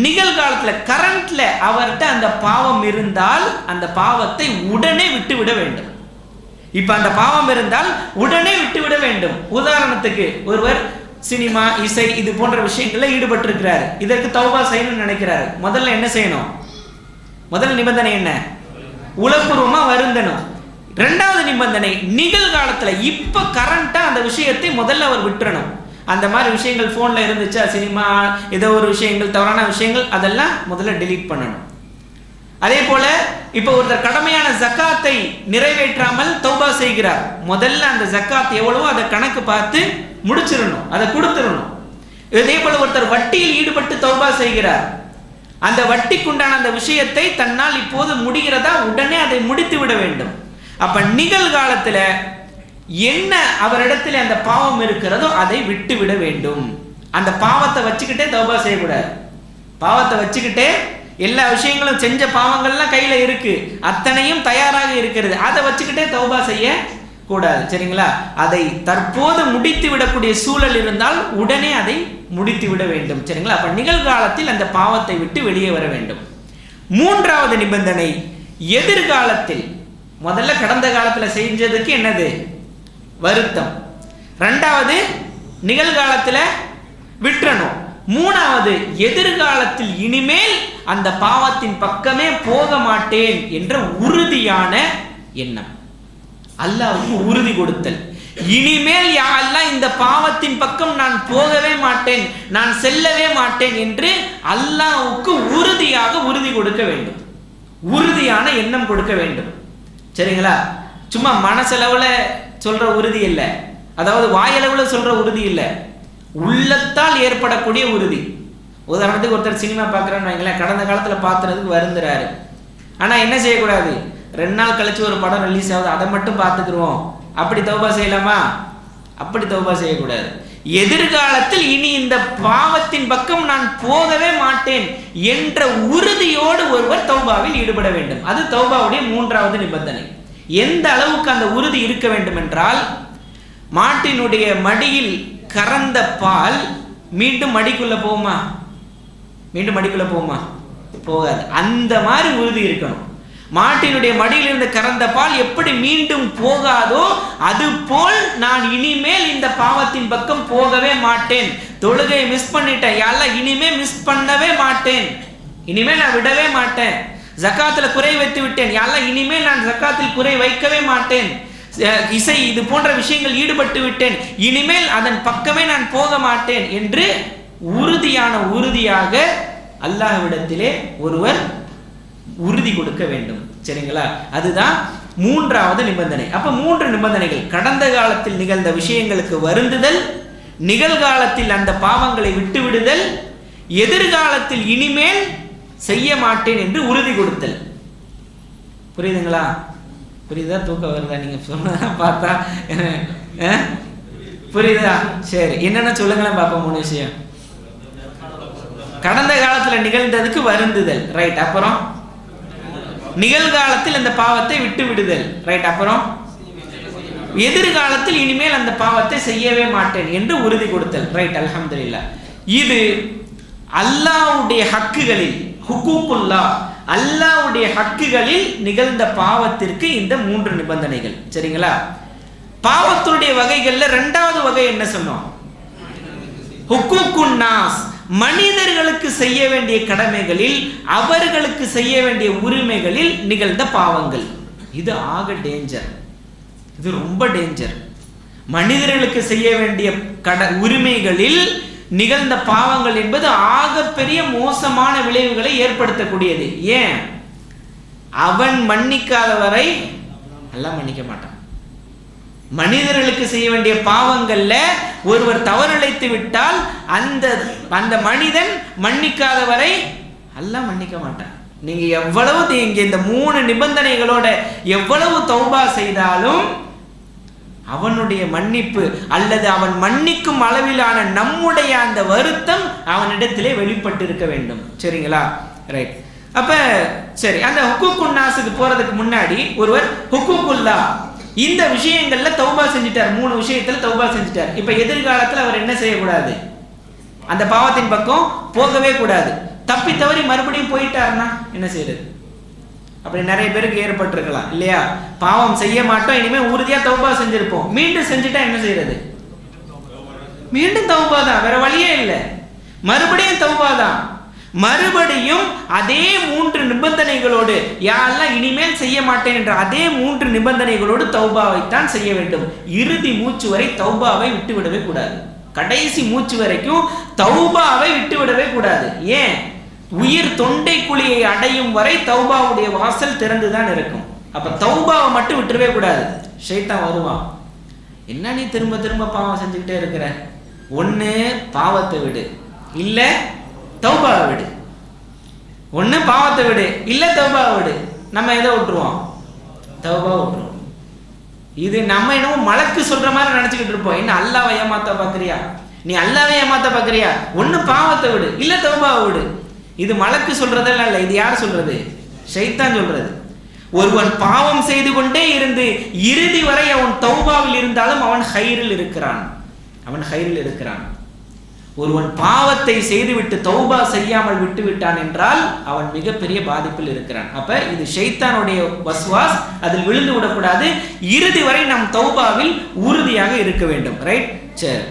A: நிகழ்காலத்துல கரண்ட்ல அவர்கிட்ட அந்த பாவம் இருந்தால் அந்த பாவத்தை உடனே விட்டுவிட வேண்டும். இப்ப அந்த பாவம் இருந்தால் உடனே விட்டுவிட வேண்டும். உதாரணத்துக்கு, ஒருவர் சினிமா, இசை இது போன்ற விஷயங்கள்ல ஈடுபட்டிருக்கிறார், இதற்கு தௌபா செய்யணும்னு நினைக்கிறார். முதல்ல என்ன செய்யணும்? முதல் நிபந்தனை என்ன? உளப்பூர்வமா வருந்தணும். ரெண்டாவது நிபந்தனை, நிகழ்காலத்துல இப்ப கரண்டா அந்த விஷயத்தை முதல்ல அவர் விட்டுறணும். அந்த மாதிரி விஷயங்கள் போன்ல இருந்துச்சா, சினிமா ஏதோ ஒரு விஷயங்கள் தவறான விஷயங்கள், அதெல்லாம் முதல்ல டெலீட் பண்ணணும். அதே போல இப்ப ஒருத்தர் கடமையான ஜக்காத்தை நிறைவேற்றாமல் தௌபா செய்கிறார், முதல்ல அந்த ஜக்காத் எவ்வளவோ அதை கணக்கு பார்த்து முடிச்சிடணும், அதை கொடுத்துடணும். இதே போல ஒருத்தர் வட்டியில் ஈடுபட்டு தௌபா செய்கிறார், அந்த வட்டிக்குண்டான அந்த விஷயத்தை தன்னால் இப்போது முடிகிறதா உடனே அதை முடித்து விட வேண்டும். அப்ப நிகழ்காலத்துல என்ன அவரிடத்துல அந்த பாவம் இருக்கிறதோ அதை விட்டு விட வேண்டும். அந்த பாவத்தை வச்சுக்கிட்டே தௌபா செய்யக்கூடாது. பாவத்தை வச்சுக்கிட்டே எல்லா விஷயங்களும் செஞ்ச பாவங்கள்லாம் கையில இருக்கு, அத்தனையும் தயாராக இருக்கிறது, அதை வச்சுக்கிட்டே தௌபா செய்ய கூடாது. சரிங்களா? அதை தற்போது முடித்து விடக்கூடிய சூழல் இருந்தால் உடனே அதை முடித்து விட வேண்டும். சரிங்களா? அப்ப நிகழ்காலத்தில் அந்த பாவத்தை விட்டு வெளியே வர வேண்டும். மூன்றாவது நிபந்தனை, எதிர்காலத்தில் முதல்ல கடந்த காலத்துல செஞ்சதுக்கு என்னது வருத்தம், ரெண்டாவது நிகழ்காலத்துல விட்டுறணும், மூணாவது எதிர்காலத்தில் இனிமேல் அந்த பாவத்தின் பக்கமே போக மாட்டேன் என்ற உறுதியான எண்ணம். அல்லாஹ்வுக்கு உறுதி கொடுத்தல். இனிமேல் யா அல்லாஹ் இந்த பாவத்தின் பக்கம் நான் போகவே மாட்டேன், நான் செல்லவே மாட்டேன் என்று அல்லாஹ்வுக்கு உறுதியாக உறுதி கொடுக்க வேண்டும். உறுதியான எண்ணம் கொடுக்க வேண்டும். சரிங்களா? சும்மா மனசளவுல சொல்ற உறுதி இல்லை, அதாவது வாயளவுல சொல்ற உறுதி இல்லை, உள்ளத்தால் ஏற்படக்கூடிய உறுதி. உதாரணத்துக்கு ஒருத்தர் சினிமா பார்க்குறேன்னு வைங்களேன், கடந்த காலத்தில் பார்த்துறதுக்கு வருந்துறாரு, ஆனால் என்ன செய்யக்கூடாது, 2 நாள் கழிச்சு ஒரு படம் ரிலீஸ் ஆகுது அதை மட்டும் பார்த்துக்குருவோம், அப்படி தௌபா செய்யலாமா? அப்படி தௌபா செய்யக்கூடாது. எதிர்காலத்தில் இனி இந்த பாவத்தின் பக்கம் நான் போகவே மாட்டேன் என்ற உறுதியோடு ஒருவர் தௌபாவில் ஈடுபட வேண்டும். அது தௌபாவுடைய மூன்றாவது நிபந்தனை. எந்த அளவுக்கு அந்த உறுதி இருக்க வேண்டும் என்றால், மாட்டினுடைய மடியில் கறந்த பால் மீண்டும் மடிக்குள்ள போகுமா? மீண்டும் மடிக்குள்ள போகுமா? போகாது. அந்த மாதிரி உறுதி இருக்கணும். மாட்டினுடைய மடியில் இருந்து கறந்த பால் எப்படி மீண்டும் போகாதோ அது போல் நான் இனிமேல் இந்த பாவத்தின் பக்கம் போகவே மாட்டேன். தொழுகையை மிஸ் பண்ணிட்டேன், யாரெல்லாம் இனிமே மிஸ் பண்ணவே மாட்டேன், இனிமேல் நான் விடவே மாட்டேன். ஜக்காத்துல குறை வைத்து விட்டேன், யாரெல்லாம் இனிமேல் நான் ஜக்காத்தில் குறை வைக்கவே மாட்டேன். இசை இது போன்ற விஷயங்கள் ஈடுபட்டு விட்டேன், இனிமேல் அதன் பக்கமே நான் போக மாட்டேன் என்று உறுதியாக அல்லாஹ்விடத்திலே ஒருவர் உறுதி கொடுக்க வேண்டும். சரிங்களா? அதுதான் மூன்றாவது நிபந்தனை. அப்ப 3 நிபந்தனைகள்: கடந்த காலத்தில் நிகழ்ந்த விஷயங்களுக்கு வருந்துதல், நிகழ்காலத்தில் அந்த பாவங்களை விட்டுவிடுதல், எதிர்காலத்தில் இனிமேல் செய்ய மாட்டேன் என்று உறுதி கொடுத்தல். புரியுதுங்களா? புரியுதா? தூக்கம் வருதா? நீங்க சொன்னதா பார்த்தா புரியுதா? சரி, என்னென்ன சொல்லுங்களேன் பார்ப்போம். 3 விஷயம். கடந்த காலத்துல நிகழ்ந்ததுக்கு வருந்துதல், ரைட். அப்புறம் நிகழ்காலத்தில் அந்த பாவத்தை விட்டு விடுதல், ரைட். அப்புறம் எதிர்காலத்தில் இனிமேல் அந்த பாவத்தை செய்யவே மாட்டேன் என்று உறுதி கொடுத்தல், ரைட். அல்ஹம்துலில்லாஹ். இது அல்லாஹ்வுடைய ஹக்குகளில், ஹுக்கூக்குல்லா, அல்லாஹ்வுடைய ஹக்குகளில் நிகழ்ந்த பாவத்திற்கு இந்த 3 நிபந்தனைகள். சரிங்களா? பாவத்துடைய வகைகள்ல 2வது வகை என்ன சொன்னோம்? ஹுக்கூக்குன் நாஸ், மனிதர்களுக்கு செய்ய வேண்டிய கடமைகளில், அவர்களுக்கு செய்ய வேண்டிய உரிமைகளில் நிகழ்ந்த பாவங்கள். இது ஆக டேஞ்சர், இது ரொம்ப டேஞ்சர். மனிதர்களுக்கு செய்ய வேண்டிய உரிமைகளில் நிகழ்ந்த பாவங்கள் என்பது ஆகப்பெரிய மோசமான விளைவுகளை ஏற்படுத்தக்கூடியது. ஏன்? அவன் மன்னிக்காத வரை எல்லாம் மன்னிக்க மாட்டான். மனிதர்களுக்கு செய்ய வேண்டிய பாவங்கள்ல ஒருவர் தவறிழைத்து விட்டால் அந்த மனிதன் மன்னிக்காத வரை அல்லாஹ் மன்னிக்க மாட்டான். நீங்க எவ்வளவு இந்த 3 நிபந்தனைகளோட எவ்வளவு தௌபா செய்தாலும் அவனுடைய மன்னிப்பு அல்லது அவன் மன்னிக்கும் அளவிலான நம்முடைய அந்த வருத்தம் அவனிடத்திலே வெளிப்பட்டு இருக்க வேண்டும். சரிங்களா? ரைட். அப்ப சரி, அந்த ஹுக்கூக்குன் நாஸுக்கு போறதுக்கு முன்னாடி ஒருவர் ஹுக்கூக்குல்லா இந்த விஷயங்கள்ல தௌபா செஞ்சிட்டார், 3 விஷயத்துல தௌபா செஞ்சிட்டார். இப்ப எதிர்காலத்துல அவர் என்ன செய்யக்கூடாது? அந்த பாவத்தின் பக்கம் போகவே கூடாது. தப்பி தவறி மறுபடியும் போயிட்டாருன்னா என்ன செய்யறது? அப்படி நிறைய பேருக்கு ஏற்பட்டிருக்கலாம் இல்லையா? பாவம் செய்ய மாட்டோம், இனிமே உறுதியா தௌபா செஞ்சிருப்போம், மீண்டும் செஞ்சுட்டா என்ன செய்யறது? மீண்டும் தௌபா தான், வேற வழியே இல்லை. மறுபடியும் தௌபா தான், மறுபடியும் அதே 3 நிபந்தனைகளோடு, யா அல்லாஹ் இனிமேல் செய்ய மாட்டேன் என்ற அதே 3 நிபந்தனைகளோடு தௌபாவைத்தான் செய்ய வேண்டும். இறுதி மூச்சு வரை தௌபாவை விட்டுவிடவே கூடாது. கடைசி மூச்சு வரைக்கும் தௌபாவை விட்டுவிடவே கூடாது. ஏன்? உயிர் தொண்டை குழியை அடையும் வரை தௌபாவுடைய வாசல் திறந்துதான் இருக்கும். அப்ப தௌபாவை மட்டும் விட்டுறவே கூடாது. ஷைத்தான் வருவான், என்ன நீ திரும்ப திரும்ப பாவம் செஞ்சுக்கிட்டே இருக்கிற, ஒண்ணு பாவத்தை விடு, இல்ல தௌபாவை விடு. ஒண்ணு பாவத்தை விடு, இல்ல தௌபாவை விடு. நம்ம எதை விட்டுருவோம்? தௌபா விட்டுருவோம். இது நம்ம என்னவோ மலக்கு சொல்ற மாதிரி நினைச்சுக்கிட்டு இருப்போம். என்ன அல்லாஹ்வை ஏமாத்த பாக்குறியா, நீ அல்லாஹ்வை ஏமாத்த பாக்குறியா, ஒண்ணு பாவத்தை விடு இல்ல தௌபாவை விடு. இது மலக்கு சொல்றதெல்லாம் இல்ல, இது யார் சொல்றது? ஷைத்தான் சொல்றது. ஒருவன் பாவம் செய்து கொண்டே இருந்து இறுதி வரை அவன் தௌபாவில் இருந்தாலும் அவன் ஹைரில் இருக்கிறான், அவன் ஹைரில் இருக்கிறான். ஒருவன் பாவத்தை செய்துவிட்டு தௌபா செய்யாமல் விட்டு விட்டான் என்றால் அவன் மிகப்பெரிய பாதிப்பில் இருக்கிறான். அப்ப இது ஷைத்தானுடைய வஸ்வாஸ், அதில் விழுந்து விடக்கூடாது. இறுதி வரை நம் தௌபாவில் உறுதியாக இருக்க வேண்டும். ரைட்? சரி.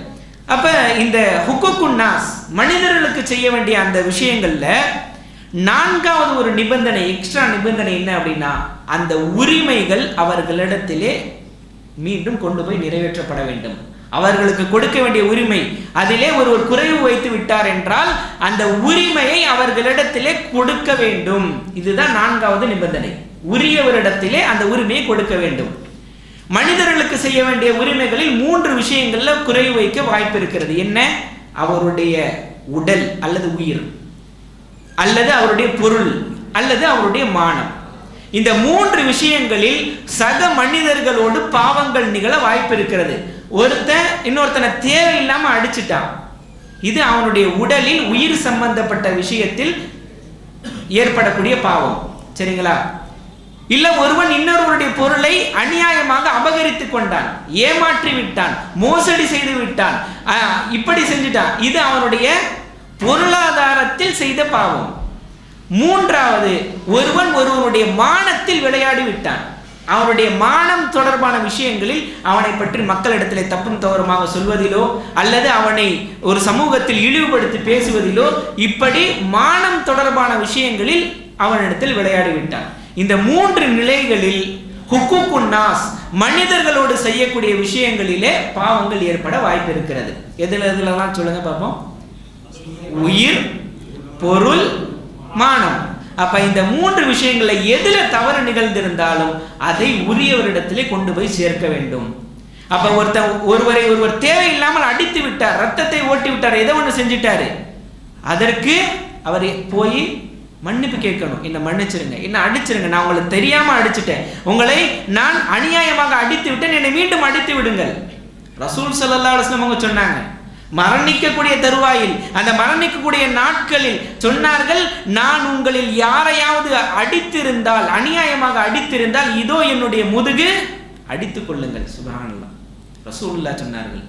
A: அப்ப இந்த ஹுக்குக்குன் நாஸ், மனிதர்களுக்கு செய்ய வேண்டிய அந்த விஷயங்கள்ல நான்காவது ஒரு நிபந்தனை, எக்ஸ்ட்ரா நிபந்தனை என்ன அப்படின்னா, அந்த உரிமைகள் அவர்களிடத்திலே மீண்டும் கொண்டு போய் நிறைவேற்றப்பட வேண்டும். அவர்களுக்கு கொடுக்க வேண்டிய உரிமை, அதிலே ஒருவர் குறைவு வைத்து விட்டார் என்றால் அந்த உரிமையை அவர்களிடத்திலே கொடுக்க வேண்டும். இதுதான் நான்காவது நிபந்தனை. உரியவரிடத்திலே அந்த உரிமையை கொடுக்க வேண்டும். மனிதர்களுக்கு செய்ய வேண்டிய உரிமைகளில் 3 விஷயங்கள்ல குறைவு வைக்க வாய்ப்பு இருக்கிறது. என்ன? அவருடைய உடல் அல்லது உயிர், அல்லது அவருடைய பொருள், அல்லது அவருடைய மானம். இந்த 3 விஷயங்களில் சக மனிதர்களோடு பாவங்கள் நிகழ வாய்ப்பு இருக்கிறது. ஒருத்தன் இன்னொருத்தனை தேவையில்லாம அடிச்சுட்டான், இது அவனுடைய உடலில் உயிர் சம்பந்தப்பட்ட விஷயத்தில் ஏற்படக்கூடிய பாவம். சரிங்களா? இல்ல ஒருவன் இன்னொருவருடைய பொருளை அநியாயமாக அபகரித்து கொண்டான், ஏமாற்றி விட்டான், மோசடி செய்து விட்டான், இப்படி செஞ்சுட்டான், இது அவனுடைய பொருளாதாரத்தில் செய்த பாவம். 3வது, ஒருவன் ஒருவனுடைய மானத்தில் விளையாடி விட்டான். அவனுடைய மானம் தொடர்பான விஷயங்களில் அவனை பற்றி மக்களிடத்திலே தப்பும் தவறுமாக சொல்வதிலோ அல்லது அவனை ஒரு சமூகத்தில் இழிவுபடுத்தி பேசுவதிலோ, இப்படி மானம் தொடர்பான விஷயங்களில் அவனிடத்தில் விளையாடி விட்டான். இந்த 3 நிலைகளில் ஹுக்குக்குன் நாஸ், மனிதர்களோடு செய்யக்கூடிய விஷயங்களிலே பாவங்கள் ஏற்பட வாய்ப்பு இருக்கிறது. எதுலலாம் சொல்லுங்க பார்ப்போம். உயிர், பொருள், மானம். அப்ப இந்த 3 விஷயங்களை எதுல தவறு நிகழ்ந்திருந்தாலும் அதை உரியவரிடத்திலே கொண்டு போய் சேர்க்க வேண்டும். அப்ப ஒருவரை ஒருவர் தேவையில்லாமல் அடித்து விட்டார், ரத்தத்தை ஓட்டி விட்டார், ஏதோ ஒன்று செஞ்சிட்டாரு, அதற்கு அவர் போய் மன்னிப்பு கேட்கணும். என்ன மன்னிச்சிருங்க, என்ன அடிச்சிருங்க, நான் உங்களை தெரியாம அடிச்சுட்டேன், உங்களை நான் அநியாயமாக அடித்து விட்டேன், என்னை மீண்டும் அடித்து விடுங்கள். ரசூல் ஸல்லல்லாஹு அலைஹி வஸல்லம் அவங்க சொன்னாங்க, மரணிக்கக்கூடிய தருவாயில், அந்த மரணிக்கக்கூடிய நாட்களில் சொன்னார்கள், நான் உங்களில் யாரையாவது அடித்திருந்தால், அநியாயமாக அடித்திருந்தால், இதோ என்னுடைய முதுகு, அடித்துக் கொள்ளுங்கள். சுப்ஹானல்லாஹ், ரசூலுல்லாஹ் சொன்னார்கள்.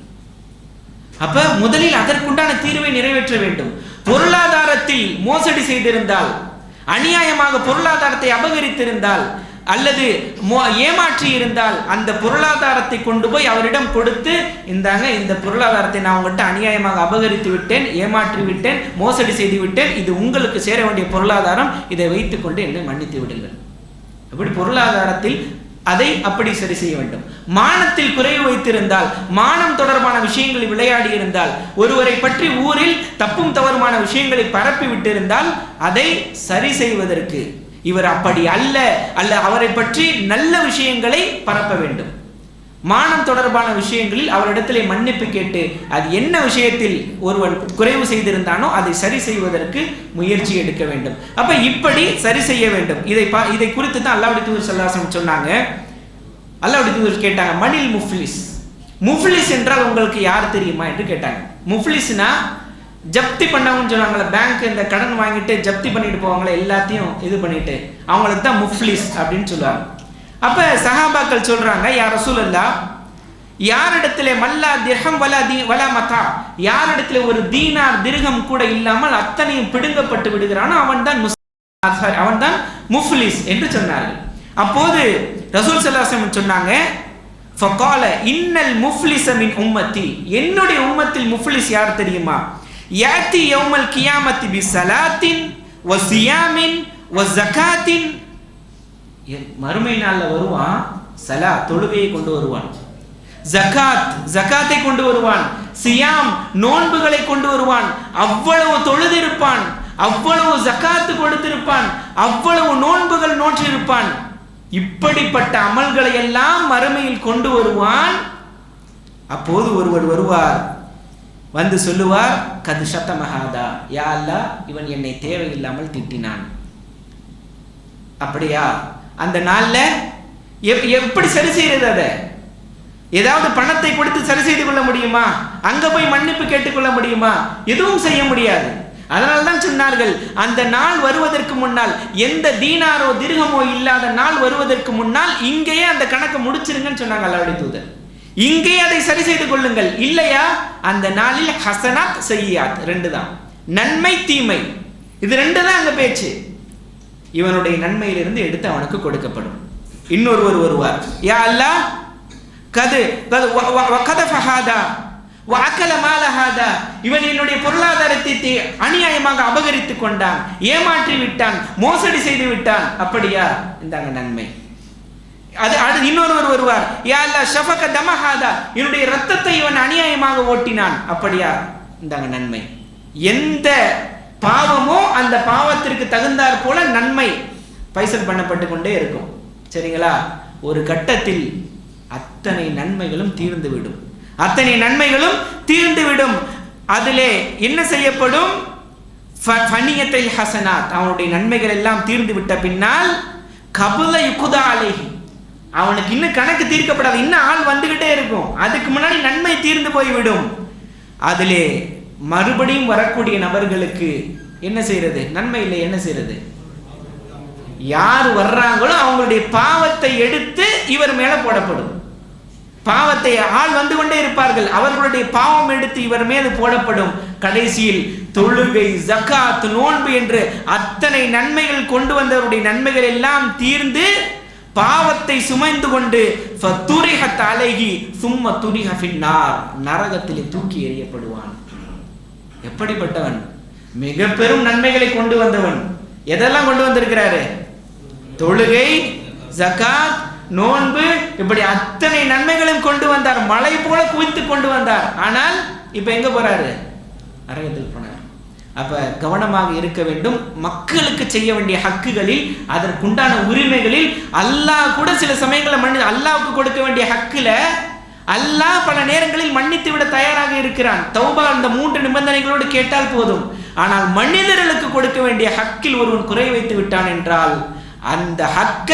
A: அப்ப முதலில் அதற்குண்டான தீர்வை நிறைவேற்ற வேண்டும். பொருளாதாரத்தில் மோசடி செய்திருந்தால், அநியாயமாக பொருளாதாரத்தை அபகரித்திருந்தால் அல்லது ஏமாற்றி இருந்தால், அந்த பொருளாதாரத்தை கொண்டு போய் அவரிடம் கொடுத்து, இந்தாங்க இந்த பொருளாதாரத்தை நான் உங்கள்கிட்ட அநியாயமாக அபகரித்து விட்டேன், ஏமாற்றி விட்டேன், மோசடி செய்து விட்டேன், இது உங்களுக்கு சேர வேண்டிய பொருளாதாரம், இதை வைத்துக்கொண்டு என்னை மன்னித்து விடுங்கள். அப்படி பொருளாதாரத்தில் அதை அப்படி சரி செய்ய வேண்டும். மானத்தில் குறைவு வைத்திருந்தால், மானம் தொடர்பான விஷயங்களில் விளையாடி இருந்தால், ஒருவரை பற்றி ஊரில் தப்பும் தவறுமான விஷயங்களை பரப்பி விட்டிருந்தால் அதை சரி செய்வதற்கு இவர் அப்படி அல்ல, அவரை பற்றி நல்ல விஷயங்களை பரப்ப வேண்டும். மானம் தொடர்பான விஷயங்களில் அவரிடத்திலே மன்னிப்பு கேட்டு, அது என்ன விஷயத்தில் ஒருவன் குறைவு செய்திருந்தானோ அதை சரி செய்வதற்கு முயற்சி எடுக்க வேண்டும். அப்ப இப்படி சரி செய்ய வேண்டும். இதை குறித்து தான் அல்லாஹ்வுடைய தூதர் ஸல்லல்லாஹு அலைஹி வஸல்லம் சொன்னாங்க. அல்லாஹ்வுடைய தூதர் கேட்டாங்க, மனில் முஃப்லிஸ், முஃப்லிஸ் என்றால் உங்களுக்கு யார் தெரியுமா என்று கேட்டாங்க. முஃப்லிஸ்னா ஜப்தி பண்ணவங்கன்னு சொன்னாங்களே, பேங்க் இந்த கடன் வாங்கிட்டு ஜப்தி பண்ணிட்டு போவாங்களே, எல்லாத்தையும் இது பண்ணிட்டு, அவங்களுக்கு தான் முஃப்லிஸ் அப்படின்னு சொல்லுவாங்க. அப்ப சஹாபாக்கள் சொல்றாங்க, யா ரசூலல்லாஹ், யாரிடத்திலே மல்லா திர்ஹம் வலா மதா, யாரிடத்திலே ஒரு தீனார் திர்ஹம் கூட இல்லாமல் அத்தனையும் பிடுங்கப்பட்டு விடுகிறானோ அவன் தான் முஃப்லிஸ் என்று சொன்னார்கள். அப்போது ரசூல் ஸல்லல்லாஹு அலைஹி வஸல்லம் சொன்னாங்க, ஃபகால இன்னல் முஃப்லிஸ மின் உம்மத்தி, என்னுடைய உம்மத்தில் முஃப்லிஸ் யார் தெரியுமா? யாத்தி யௌமல் கியாமத்தி பிஸலாத்தின் வ ஸியாமின் வ ஸகாத்தின், மறுமை நாள்ல வருவான், சலா தொழுகையை கொண்டு வருவான், ஜகாத்தை கொண்டு வருவான், சியாம் நோன்புகளை கொண்டு வருவான், அவ்வளவு தொழுதிருப்பான், அவ்வளவு ஜகாத்து கொடுத்திருப்பான், அவ்வளவு நோன்புகள் நோற்றிருப்பான், இப்படிப்பட்ட அமல்களை எல்லாம் மறுமையில் கொண்டு வருவான். அப்போது ஒருவர் வருவார், வந்து சொல்லுவார், கது ஷத்தமஹாதா, யா அல்லாஹ், இவன் என்னை தேவையில்லாமல் திட்டினான். அப்படியா? அந்த நாள்ல எப்படி சரி செய்யறது? அதை ஏதாவது பணத்தை கொடுத்து சரி செய்து கொள்ள முடியுமா? அங்க போய் மன்னிப்பு கேட்டுக்கொள்ள முடியுமா? எதுவும் செய்ய முடியாது. அதனால தான் சொன்னார்கள், அந்த நாள் வருவதற்கு முன்னால், எந்த தீனாரோ திர்ஹமோ இல்லாத நாள் வருவதற்கு முன்னால் இங்கேயே அந்த கணக்கை முடிச்சிருங்கன்னு சொன்னாங்க அல்லாஹ்வுடைய தூதர். இங்கேயே அதை சரி செய்து கொள்ளுங்கள். இல்லையா அந்த நாளில் ஹசனாத் சய்யியாத் ரெண்டு தான், நன்மை தீமை, இது ரெண்டு தான் அங்க பேச்சு. இவனுடைய நன்மையிலிருந்து எடுத்து அவனுக்கு கொடுக்கப்படும். இன்னொருவர் வருவார், யா அல்லாஹ் இவன் என்னுடைய பொருளாதாரத்தை அநியாயமாக அபகரித்துக் கொண்டான், ஏமாற்றி விட்டான், மோசடி செய்து விட்டான். அப்படியா, இந்தாங்க நன்மை. அது இன்னொருவர் வருவார், யா அல்லாஹ் ஷஃபக தமஹாதா, என்னுடைய ரத்தத்தை இவன் அநியாயமாக ஓட்டினான். அப்படியா, இந்தாங்க நன்மை. எந்த பாவமோ அந்த பாவத்திற்கு தகுந்தாற் போல நன்மை பைசல் பண்ணப்பட்டு கொண்டே இருக்கும். சரிங்களா? ஒரு கட்டத்தில் அத்தனை நன்மைகளும் தீர்ந்துவிடும், அத்தனை நன்மைகளும் தீர்ந்துவிடும். அதிலே என்ன செய்யப்படும்? ஃபனியத்தை ஹசனாத், அவனுடைய நன்மைகள் எல்லாம் தீர்ந்து விட்ட பின்னால் கபுல யுகுதா அலைஹி, அவனுக்கு இன்னும் கணக்கு தீர்க்கப்படாது, இன்னும் ஆள் வந்துகிட்டே இருக்கும். அதுக்கு முன்னாடி நன்மை தீர்ந்து போய்விடும். அதிலே மறுபடியும் வரக்கூடிய நபர்களுக்கு என்ன செய்யறது? நன்மை இல்லை, என்ன செய்யறது? யார் வர்றாங்களோ அவங்களுடைய பாவத்தை எடுத்து இவர் மேல போடப்படும். பாவத்தை ஆள் வந்து கொண்டே இருப்பார்கள், அவர்களுடைய பாவம் எடுத்து இவர் மீது போடப்படும். கடைசியில் தொழுகை, ஜகாத், நோன்பு என்று அத்தனை நன்மைகள் கொண்டு வந்தவருடைய நன்மைகள் எல்லாம் தீர்ந்து பாவத்தை சுமைந்து கொண்டு ஃபதுரிஹத் அலைஹி சும்ம துரிஹ ஃபின்னார், நரகத்திலே தூக்கி எறியப்படுவான். எப்படிப்பட்டவன்? மிக பெரும் நன்மைகளை கொண்டு வந்தவன். எதெல்லாம் கொண்டு வந்திருக்கிறாரு? தொழுகை, ஜகாத், நோன்பு, இப்படி அத்தனை நன்மைகளையும் கொண்டு வந்தார். மலை போல குவித்து கொண்டு வந்தார். ஆனால் இப்ப எங்க போறாரு? நரகத்துக்கு போனார். அப்ப கவனமாக இருக்க வேண்டும். மக்களுக்கு செய்ய வேண்டிய ஹக்குகளில், அதற்குண்டான உரிமைகளில் அல்லாஹ் கூட சில சமயங்களில் அல்லாஹ்வுக்கு கொடுக்க வேண்டிய ஹக்குல அல்லாஹ் பல நேரங்களில் மன்னித்து விட தயாராக இருக்கிறான். தௌபா அந்த 3 நிபந்தனைகளோடு கேட்டால் போதும். ஆனால் மனிதர்களுக்கு கொடுக்க வேண்டிய ஹக்கில் ஒருவன் குறை வைத்து விட்டான் என்றால் அந்த ஹக்கை